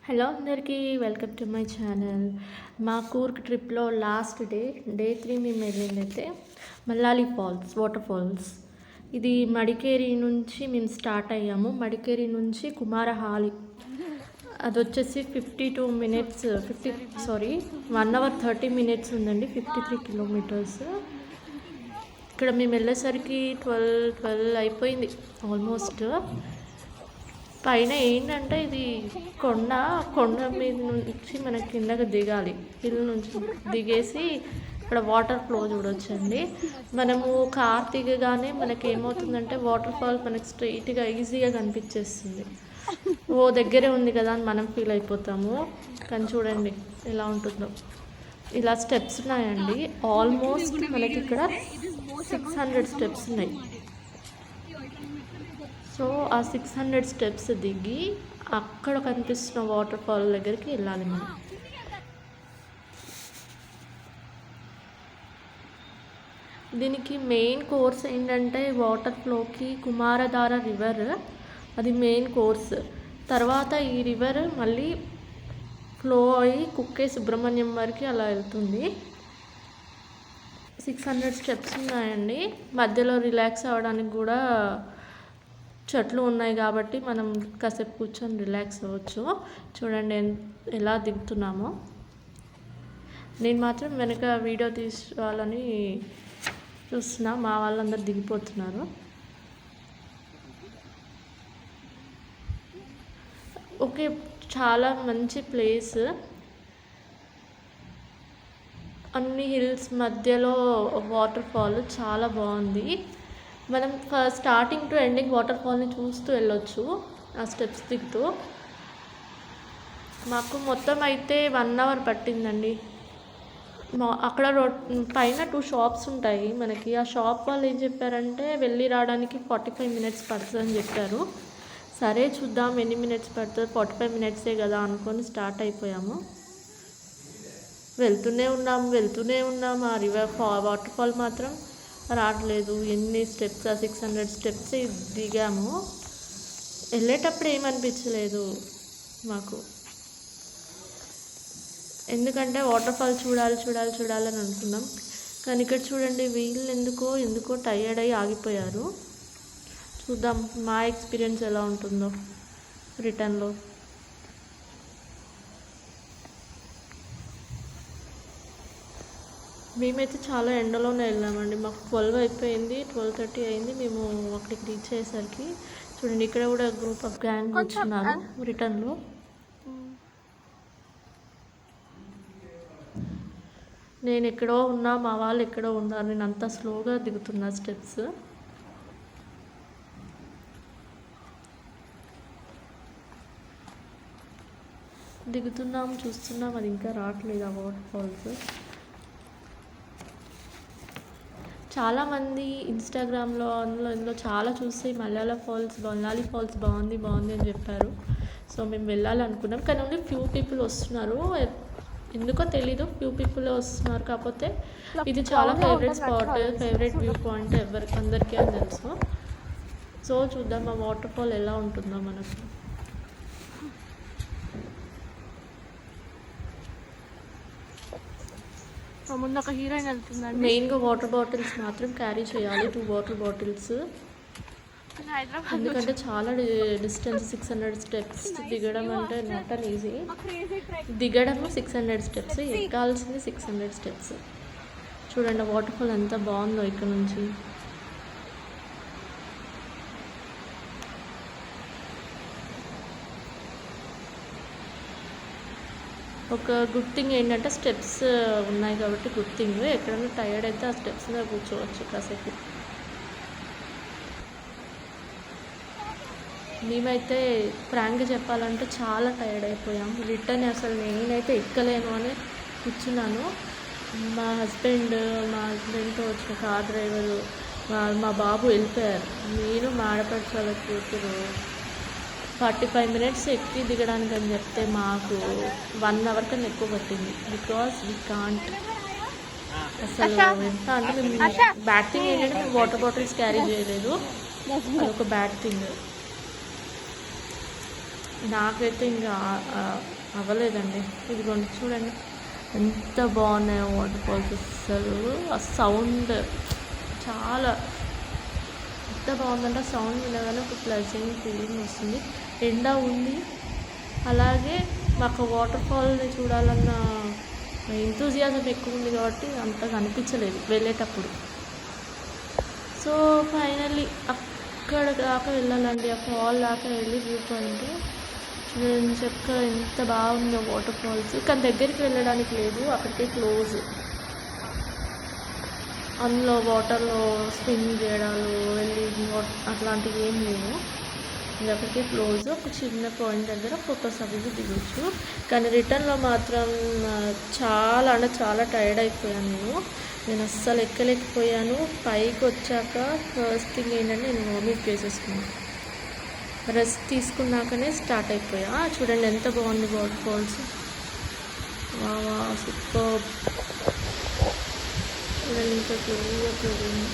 Hello అందరికీ welcome to my channel. మా కూర్గ్ ట్రిప్లో లాస్ట్ డే 3 మేము వెళ్ళిందైతే మల్లాలి ఫాల్స్ వాటర్ ఫాల్స్. ఇది మడికేరి నుంచి మేము స్టార్ట్ అయ్యాము. మడికేరి నుంచి కుమారహాలి అది వచ్చేసి 52 మినిట్స్ 1 అవర్ 30 మినిట్స్ ఉందండి. 53 కిలోమీటర్స్. ఇక్కడ మేము వెళ్ళేసరికి 12 అయిపోయింది ఆల్మోస్ట్. పైన ఏంటంటే ఇది కొండ మీద నుంచి మనకి కిందకి దిగాలి. హిల్ నుంచి దిగేసి ఇక్కడ వాటర్ ఫ్లో చూడొచ్చండి. మనము కార్ దిగగానే మనకి ఏమవుతుందంటే వాటర్ ఫాల్ మనకి స్ట్రైట్గా ఈజీగా కనిపించేస్తుంది. దగ్గరే ఉంది కదా అని మనం ఫీల్ అయిపోతాము. కానీ చూడండి ఎలా ఉంటుందో. ఇలా స్టెప్స్ ఉన్నాయండి. ఆల్మోస్ట్ మనకి ఇక్కడ 600 స్టెప్స్ ఉన్నాయి. సో ఆ 600 స్టెప్స్ దిగి అక్కడ కనిపిస్తున్న వాటర్ ఫాల్ దగ్గరికి వెళ్ళాలి మనం. దీనికి మెయిన్ కోర్స్ ఏంటంటే వాటర్ ఫ్లోకి కుమారధార రివర్, అది మెయిన్ కోర్స్. తర్వాత ఈ రివర్ మళ్ళీ ఫ్లో అయ్యి కుక్కే సుబ్రహ్మణ్యం వరకు అలా వెళ్తుంది. 600 స్టెప్స్ ఉన్నాయండి. మధ్యలో రిలాక్స్ అవ్వడానికి కూడా చెట్లు ఉన్నాయి కాబట్టి మనం కాసేపు కూర్చొని రిలాక్స్ అవ్వచ్చు. చూడండి ఎలా దిగుతున్నామో. నేను మాత్రం వెనక వీడియో తీసుకోవాలని చూస్తున్నా. మా వాళ్ళందరూ దిగిపోతున్నారు. ఓకే, చాలా మంచి ప్లేస్. అన్ని హిల్స్ మధ్యలో వాటర్ ఫాల్ చాలా బాగుంది. మనం స్టార్టింగ్ టు ఎండింగ్ వాటర్ ఫాల్ని చూస్తూ వెళ్ళొచ్చు ఆ స్టెప్స్ దిగుతూ. మాకు మొత్తం అయితే 1 అవర్ పట్టిందండి. అక్కడ పైన 2 షాప్స్ ఉంటాయి మనకి. ఆ షాప్ వాళ్ళు ఏం చెప్పారంటే వెళ్ళి రావడానికి 45 మినిట్స్ పడుతుంది అని చెప్పారు. సరే చూద్దాం ఎన్ని మినిట్స్ పడుతుంది, 45 మినిట్సే కదా అనుకొని స్టార్ట్ అయిపోయాము. వెళ్తూనే ఉన్నాం. ఆ వాటర్ ఫాల్ మాత్రం రావట్లేదు. ఎన్ని స్టెప్స్, 600 స్టెప్స్ దిగాము. వెళ్ళేటప్పుడు ఏమనిపించలేదు మాకు, ఎందుకంటే వాటర్ ఫాల్ చూడాలని అనుకున్నాం. కానీ ఇక్కడ చూడండి వీళ్ళు ఎందుకో టైర్డ్ అయ్యి ఆగిపోయారు. చూద్దాం మా ఎక్స్పీరియన్స్ ఎలా ఉంటుందో రిటర్న్లో. మేమైతే చాలా ఎండలోనే వెళ్ళామండి. మాకు 12 అయిపోయింది, 12:30 అయింది మేము అక్కడికి రీచ్ అయ్యేసరికి. చూడండి ఇక్కడ కూడా గ్రూప్ ఆఫ్ గ్యాంగ్ కూర్చున్నారు రిటర్న్లో. నేను ఎక్కడో ఉన్నా, మా వాళ్ళు ఎక్కడో ఉన్నారు. నేను అంతా స్లోగా దిగుతున్నా స్టెప్స్. చూస్తున్నాం అది ఇంకా రావట్లేదు ఆ వాటర్ ఫాల్స్. చాలామంది ఇన్స్టాగ్రామ్లో ఇందులో చాలా చూసి మల్లాలి ఫాల్స్ బాగుంది అని చెప్పారు. సో మేము వెళ్ళాలనుకున్నాం. కానీ ఓన్లీ ఫ్యూ పీపుల్ వస్తున్నారు. ఎందుకో తెలీదు, ఫ్యూ పీపుల్ వస్తున్నారు. కాకపోతే ఇది చాలా favourite spot, favourite view point అందరికీ అని తెలుసు. సో చూద్దాం ఆ వాటర్ ఫాల్ ఎలా ఉంటుందో మనకు. ముందు ఒక హీరోయిన్ వెళ్తుందండి. మెయిన్గా వాటర్ బాటిల్స్ మాత్రం క్యారీ చేయాలి, 2 వాటర్ బాటిల్స్. ఎందుకంటే చాలా డిస్టెన్స్, 600 స్టెప్స్ దిగడం అంటే నాట్ అన్ ఈజీ. దిగడము 600 స్టెప్స్, ఎక్కాల్సింది 600 స్టెప్స్. చూడండి వాటర్ ఫాల్ ఎంత బాగుందో ఇక్కడ నుంచి. ఒక గుడ్ థింగ్ ఏంటంటే స్టెప్స్ ఉన్నాయి కాబట్టి గుడ్ థింగ్. ఎక్కడైనా టైర్డ్ అయితే ఆ స్టెప్స్ మీద కూర్చోవచ్చు కాసేపు. మేమైతే ఫ్రాంక్గా చెప్పాలంటే చాలా టైర్డ్ అయిపోయాం. రిటర్న్ అసలు నేనైతే ఎక్కలేను అని కూర్చున్నాను. మా హస్బెండ్తో వచ్చిన కార్ డ్రైవరు, మా బాబు వెళ్ళిపోయారు. నేను మా ఆడపడుచు వాళ్ళ కూతురు 45 మినిట్స్ ఎక్కి దిగడానికి అని చెప్తే మాకు 1 అవర్ కన్నా ఎక్కువ పట్టింది. Because we can't. అసలు ఎంత అంటే మేము బ్యాడ్ థింగ్ ఏంటంటే మేము వాటర్ బాటిల్స్ క్యారీ చేయలేదు, అదొక బ్యాడ్ థింగ్. నాకైతే ఇంకా అవ్వలేదండి. ఇదిగోండి చూడండి ఎంత బాగున్నాయో వాటర్ ఫాల్స్. అసలు ఆ సౌండ్ చాలా ఎంత బాగుందంటే సౌండ్ వినగానే ఒక ప్లెజెంట్ ఫీలింగ్ వస్తుంది. ఎండ ఉంది, అలాగే మాకు వాటర్ ఫాల్ని చూడాలన్న ఎంతూజియాజం ఎక్కువ ఉంది కాబట్టి అంతగా అనిపించలేదు వెళ్ళేటప్పుడు. సో ఫైనల్లీ అక్కడ దాకా వెళ్ళాలండి, ఆ ఫాల్ దాకా వెళ్ళి వ్యూ పాయింట్ చూడండి చక్కగా ఎంత బాగుందో వాటర్ ఫాల్స్. కానీ దగ్గరికి వెళ్ళడానికి లేదు, అక్కడికే క్లోజ్. అందులో వాటర్లో స్విమ్ చేయడాలు వెళ్ళి అట్లాంటివి ఏం లేవు, ఇది అక్కడికే క్లోజ్. ఒక చిన్న పాయింట్ దగ్గర ఫొటోస్ అవి దిగొచ్చు. కానీ రిటర్న్లో మాత్రం చాలా అంటే చాలా టైర్డ్ అయిపోయాను నేను అస్సలు ఎక్కలేకపోయాను. పైకి వచ్చాక ఫస్ట్ థింగ్ ఏంటంటే నేను వామిట్ చేసేసుకున్నాను. రెస్ట్ తీసుకున్నాకనే స్టార్ట్ అయిపోయా. చూడండి ఎంత బాగుంది వాటర్ ఫాల్స్, వా సూపర్. చూడండి ఇంకా క్లోజ్గా చూడండి.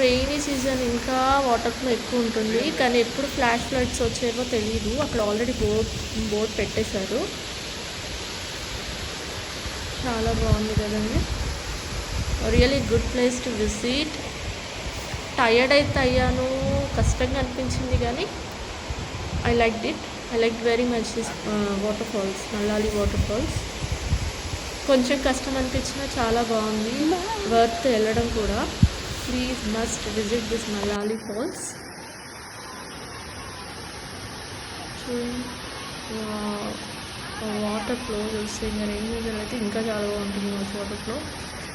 రెయినీ సీజన్ ఇంకా వాటర్ ఫ్లో ఎక్కువ ఉంటుంది, కానీ ఎప్పుడు ఫ్లాష్ ఫ్లడ్స్ వచ్చేవో తెలియదు. అక్కడ ఆల్రెడీ బోట్ పెట్టేశారు. చాలా బాగుంది కదండి, really good place to visit. Tired అయితే అయ్యాను, కష్టంగా అనిపించింది, కానీ I like very much this waterfalls, Mallali water falls. కొంచెం కష్టం అనిపించినా చాలా బాగుంది, వర్త్ వెళ్ళడం కూడా. Please must visit this Mallali Falls. Water flow చూస్తే ఇంకా రెయినీ సీజన్ అయితే ఇంకా చాలా బాగుంటుంది వాటర్ ఫ్లో.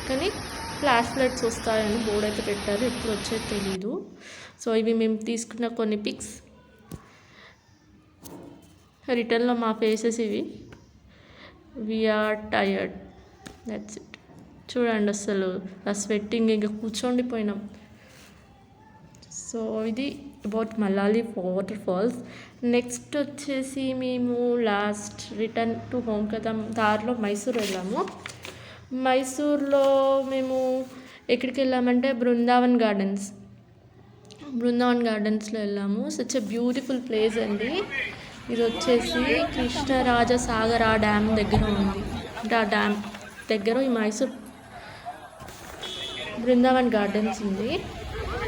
కానీ ఫ్లాష్ ఫ్లడ్స్ వస్తాయని బోర్డు అయితే పెట్టారు, ఎప్పుడు వచ్చేది తెలీదు. సో ఇవి మేము తీసుకున్న కొన్ని పిక్స్. రిటర్న్లో మా ఫేసెస్ ఇవి. We're tired, that's it. చూడండి అసలు ఆ స్వెట్టింగ్ ఇంకా కూర్చోండిపోయినాం. సో ఇది about Mallali water falls. Next వచ్చేసి మేము లాస్ట్ రిటర్న్ టు హోమ్ కదా, దారిలో మైసూర్ వెళ్ళాము. మైసూర్లో మేము ఎక్కడికి వెళ్ళామంటే బృందావన్ గార్డెన్స్లో వెళ్ళాము. సచ్ ఎ బ్యూటిఫుల్ ప్లేస్ అండి. ఇది వచ్చేసి కృష్ణరాజసాగర్ ఆ డ్యామ్ దగ్గర ఉంది. అంటే ఆ డ్యామ్ దగ్గర ఈ మైసూర్ బృందావన్ గార్డెన్స్ ఉంది.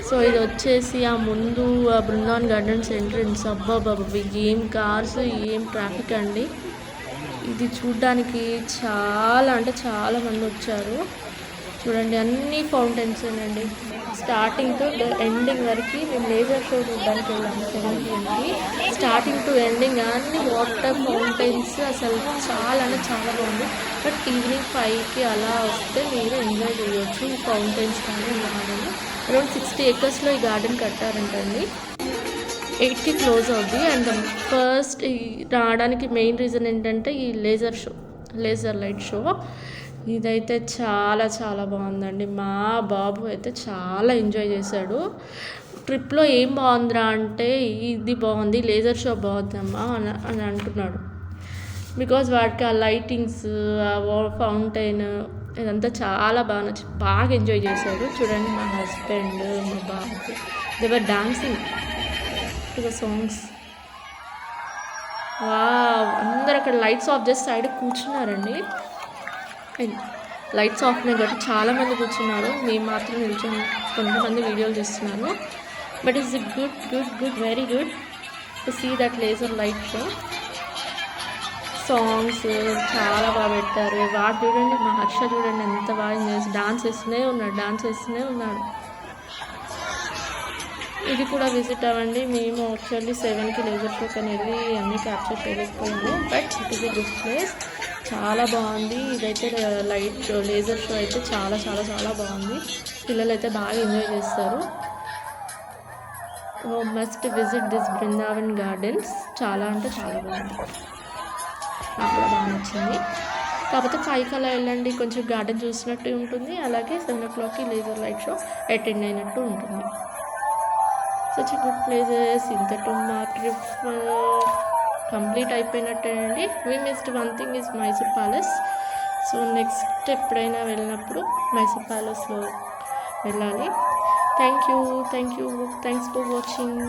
సో ఇది వచ్చేసి ఆ ముందు ఆ బృందావన్ గార్డెన్స్ ఎంట్రన్స్. అబ్బాబాబు ఏం కార్స్, ఏం ట్రాఫిక్ అండి. ఇది చూడ్డానికి చాలా అంటే చాలా మంది వచ్చారు. చూడండి అన్ని ఫౌంటైన్స్ అండి, స్టార్టింగ్ టు ఎండింగ్ వరకు. మేము లేజర్ షో చూడడానికి వెళ్ళాము 7 PM. స్టార్టింగ్ టు ఎండింగ్ అన్ని వాటర్ ఫౌంటైన్స్. అసలు చాలా అంటే చాలా బాగుంది. బట్ ఈవినింగ్ 5కి అలా వస్తే మీరు ఎంజాయ్ చేయవచ్చు ఈ ఫౌంటైన్స్ కానీ గార్డెన్. అరౌండ్ 60 acres ఈ గార్డెన్ కట్టారంటండి. 8కి క్లోజ్ అవుద్ది. అండ్ ఫస్ట్ రావడానికి మెయిన్ రీజన్ ఏంటంటే ఈ లేజర్ లైట్ షో. ఇదైతే చాలా చాలా బాగుందండి. మా బాబు అయితే చాలా ఎంజాయ్ చేశాడు. ట్రిప్లో ఏం బాగుందిరా అంటే ఇది బాగుంది, లేజర్ షో బాగుందమ్మా అని అంటున్నాడు. బికాజ్ వాడికి ఆ లైటింగ్స్, ఆ ఫౌంటైన్ ఇదంతా చాలా బాగా నచ్చి బాగా ఎంజాయ్ చేశాడు. చూడండి మా హస్బెండ్, మా బాబు, they were dancing to the songs. అందరు అక్కడ లైట్స్ ఆఫ్ చేసి సైడ్ కూర్చున్నారండి. లైట్స్ ఆఫ్ ఉన్నాయి కాబట్టి చాలామంది కూర్చున్నారు, మేము మాత్రం నిల్చొని కొంతమంది వీడియోలు తీస్తున్నారు. But is good very good to see that laser light show. Songs చాలా బాగా పెట్టారు. వాడు చూడండి, మా హర్ష చూడండి ఎంత బాగా చేసి డాన్స్ చేస్తూనే ఉన్నాడు. ఇది కూడా విజిట్ అవ్వండి. మేము యాక్చువల్లీ 7కి లేజర్ షో కానీ వెళ్ళి అన్నీ క్యాప్చర్ చేయలేకపోయాము. But it is a good place, చాలా బాగుంది. ఇదైతే లైట్ షో, లేజర్ షో అయితే చాలా చాలా చాలా బాగుంది. పిల్లలు అయితే బాగా ఎంజాయ్ చేస్తారు. Must visit this Brindavan gardens. చాలా అంటే చాలా బాగుంది, నాకు కూడా బాగా నచ్చింది. కాకపోతే 5కి అలా వెళ్ళండి, కొంచెం గార్డెన్ చూసినట్టు ఉంటుంది. అలాగే 7 o'clockకి లేజర్ లైట్ షో అటెండ్ అయినట్టు ఉంటుంది. Such good places. ఇంతటి మా ట్రిప్ కంప్లీట్ అయిపోయినట్టే అండి. We missed one thing is Mysore palace. So next ఎప్పుడైనా వెళ్ళినప్పుడు మైసూర్ ప్యాలెస్లో వెళ్ళాలి. Thank you. Thanks for watching.